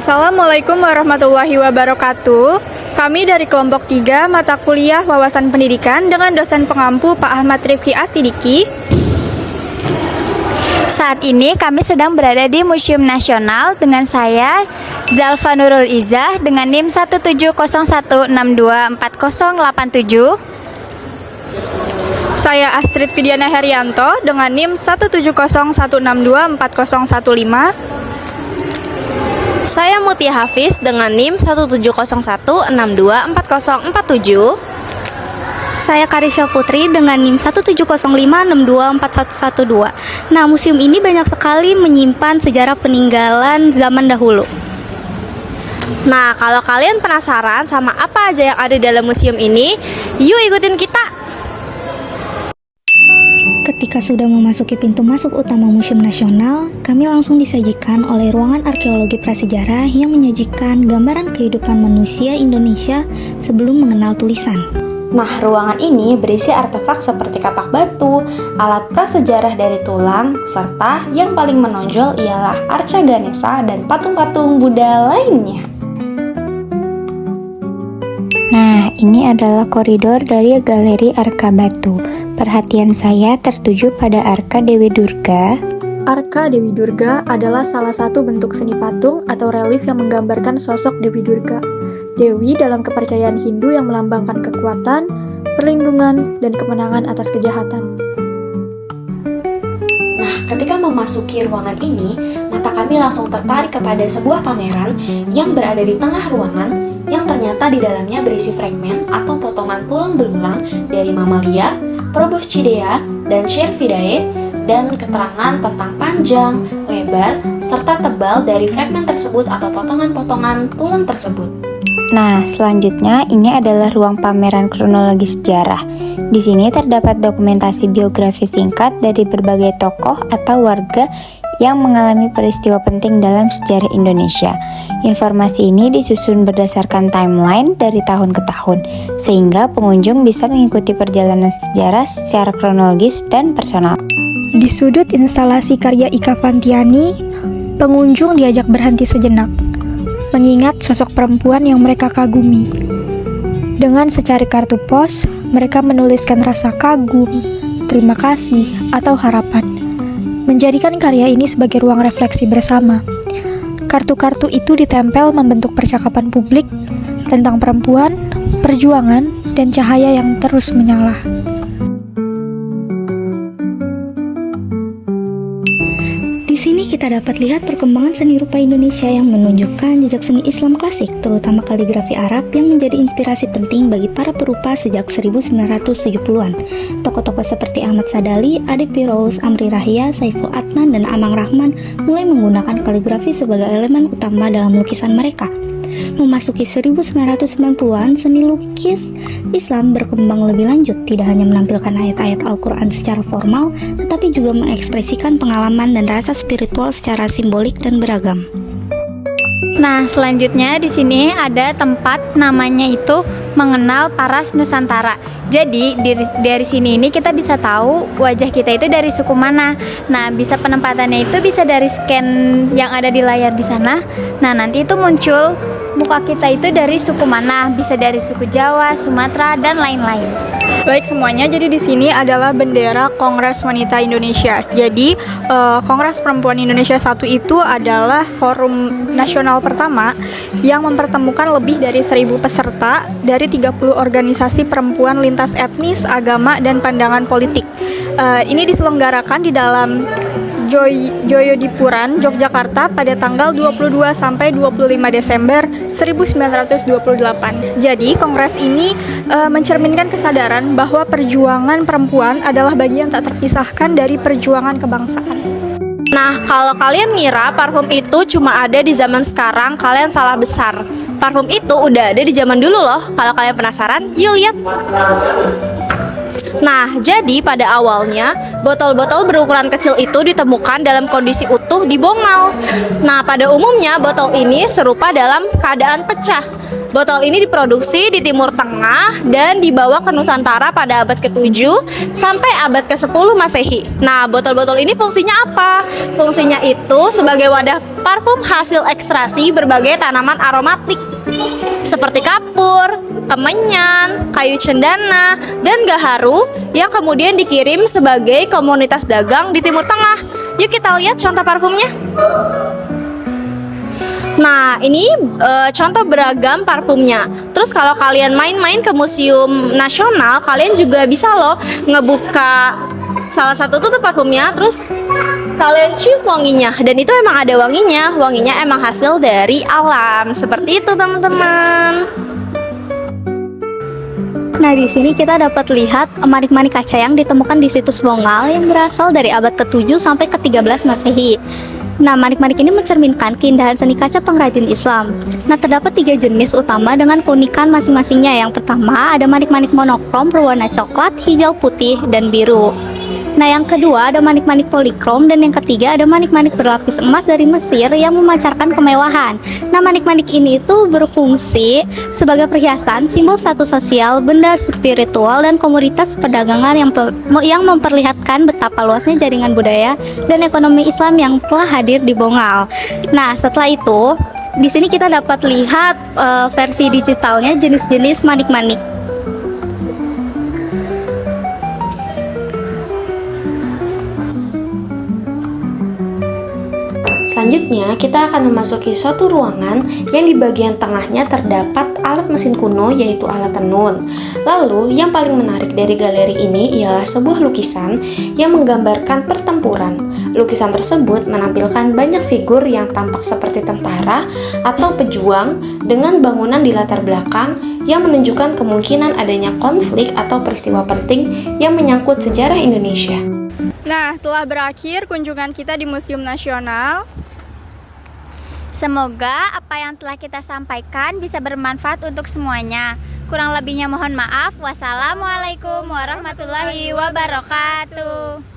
Assalamualaikum warahmatullahi wabarakatuh. Kami dari kelompok 3 mata kuliah Wawasan Pendidikan dengan dosen pengampu Pak Ahmad Rifki Asidiki. Saat ini kami sedang berada di Museum Nasional dengan saya Zalfa Nurul Izzah dengan NIM 17016240887. Saya Astrid Vidiana Herianto dengan NIM 17016240115. Saya Mutia Hafiz dengan NIM 17016240447. Saya Karisya Putri dengan NIM 17056241112. Nah, museum ini banyak sekali menyimpan sejarah peninggalan zaman dahulu. Nah, kalau kalian penasaran sama apa aja yang ada di dalam museum ini, yuk ikutin kita. Ketika sudah memasuki pintu masuk utama Museum Nasional, kami langsung disajikan oleh ruangan arkeologi prasejarah yang menyajikan gambaran kehidupan manusia Indonesia sebelum mengenal tulisan. Nah, ruangan ini berisi artefak seperti kapak batu, alat prasejarah dari tulang, serta yang paling menonjol ialah arca Ganesha dan patung-patung Buddha lainnya. Nah, ini adalah koridor dari Galeri Arka Batu. Perhatian saya tertuju pada Arka Dewi Durga. Arka Dewi Durga adalah salah satu bentuk seni patung atau relief yang menggambarkan sosok Dewi Durga. Dewi dalam kepercayaan Hindu yang melambangkan kekuatan, perlindungan, dan kemenangan atas kejahatan. Nah, ketika memasuki ruangan ini, mata kami langsung tertarik kepada sebuah pameran yang berada di tengah ruangan yang ternyata di dalamnya berisi fragmen atau potongan tulang belulang dari mamalia, Proboscidea, dan Cervidae, dan keterangan tentang panjang, lebar, serta tebal dari fragmen tersebut atau potongan-potongan tulang tersebut. Nah, selanjutnya ini adalah ruang pameran kronologi sejarah. Di sini terdapat dokumentasi biografi singkat dari berbagai tokoh atau warga yang mengalami peristiwa penting dalam sejarah Indonesia. Informasi ini disusun berdasarkan timeline dari tahun ke tahun, sehingga pengunjung bisa mengikuti perjalanan sejarah secara kronologis dan personal. Di sudut instalasi karya Ika Fantiani, pengunjung diajak berhenti sejenak, mengingat sosok perempuan yang mereka kagumi. Dengan secari kartu pos, mereka menuliskan rasa kagum, terima kasih, atau harapan, menjadikan karya ini sebagai ruang refleksi bersama. Kartu-kartu itu ditempel membentuk percakapan publik tentang perempuan, perjuangan, dan cahaya yang terus menyala. Di sini kita dapat lihat perkembangan seni rupa Indonesia yang menunjukkan jejak seni Islam klasik, terutama kaligrafi Arab yang menjadi inspirasi penting bagi para perupa sejak 1970-an. Tokoh-tokoh seperti Ahmad Sadali, Ade Firouz, Amri Rahia, Saiful Adnan, dan Amang Rahman mulai menggunakan kaligrafi sebagai elemen utama dalam lukisan mereka. Memasuki 1990-an, seni lukis Islam berkembang lebih lanjut, tidak hanya menampilkan ayat-ayat Al-Quran secara formal, tetapi juga mengekspresikan pengalaman dan rasa spiritual secara simbolik dan beragam. Nah, selanjutnya di sini ada tempat namanya itu Mengenal Paras Nusantara. Jadi dari sini ini kita bisa tahu wajah kita itu dari suku mana. Nah, bisa penempatannya itu bisa dari scan yang ada di layar di sana. Nah, nanti itu muncul muka kita itu dari suku mana, bisa dari suku Jawa, Sumatera, dan lain-lain. Baik semuanya, jadi di sini adalah bendera Kongres Wanita Indonesia. Jadi Kongres Perempuan Indonesia 1 itu adalah forum nasional pertama yang mempertemukan lebih dari 1.000 peserta dari 30 organisasi perempuan lintas etnis, agama, dan pandangan politik. Ini diselenggarakan di dalam Joyodipuran, Yogyakarta pada tanggal 22 sampai 25 Desember 1928. Jadi, kongres ini mencerminkan kesadaran bahwa perjuangan perempuan adalah bagian tak terpisahkan dari perjuangan kebangsaan. Nah, kalau kalian ngira parfum itu cuma ada di zaman sekarang, kalian salah besar. Parfum itu udah ada di zaman dulu loh. Kalau kalian penasaran, yuk lihat. Nah, jadi pada awalnya botol-botol berukuran kecil itu ditemukan dalam kondisi utuh di Bongal. Nah, pada umumnya botol ini serupa dalam keadaan pecah. Botol ini diproduksi di Timur Tengah dan dibawa ke Nusantara pada abad ke-7 sampai abad ke-10 Masehi. Nah, botol-botol ini fungsinya apa? Fungsinya itu sebagai wadah parfum hasil ekstraksi berbagai tanaman aromatik seperti kapur, kemenyan, kayu cendana, dan gaharu yang kemudian dikirim sebagai komunitas dagang di Timur Tengah. Yuk kita lihat contoh parfumnya. Nah, ini contoh beragam parfumnya. Terus kalau kalian main-main ke Museum Nasional, kalian juga bisa loh ngebuka salah satu tuh parfumnya, terus kalian cium wanginya. Dan itu emang ada wanginya. Wanginya emang hasil dari alam. Seperti itu, teman-teman. Nah, di sini kita dapat lihat manik-manik kaca yang ditemukan di situs Bongal yang berasal dari abad ke-7 sampai ke-13 Masehi. Nah, manik-manik ini mencerminkan keindahan seni kaca pengrajin Islam. Nah, terdapat 3 jenis utama dengan keunikan masing-masingnya. Yang pertama, ada manik-manik monokrom berwarna coklat, hijau, putih, dan biru. Nah, yang kedua ada manik-manik polikrom, dan yang ketiga ada manik-manik berlapis emas dari Mesir yang memancarkan kemewahan. Nah, manik-manik ini itu berfungsi sebagai perhiasan, simbol status sosial, benda spiritual, dan komoditas perdagangan yang memperlihatkan betapa luasnya jaringan budaya dan ekonomi Islam yang telah hadir di Bongal. Nah, setelah itu di sini kita dapat lihat versi digitalnya jenis-jenis manik-manik. Selanjutnya, kita akan memasuki suatu ruangan yang di bagian tengahnya terdapat alat mesin kuno, yaitu alat tenun. Lalu, yang paling menarik dari galeri ini ialah sebuah lukisan yang menggambarkan pertempuran. Lukisan tersebut menampilkan banyak figur yang tampak seperti tentara atau pejuang dengan bangunan di latar belakang yang menunjukkan kemungkinan adanya konflik atau peristiwa penting yang menyangkut sejarah Indonesia. Nah, telah berakhir kunjungan kita di Museum Nasional. Semoga apa yang telah kita sampaikan bisa bermanfaat untuk semuanya. Kurang lebihnya mohon maaf. Wassalamualaikum warahmatullahi wabarakatuh.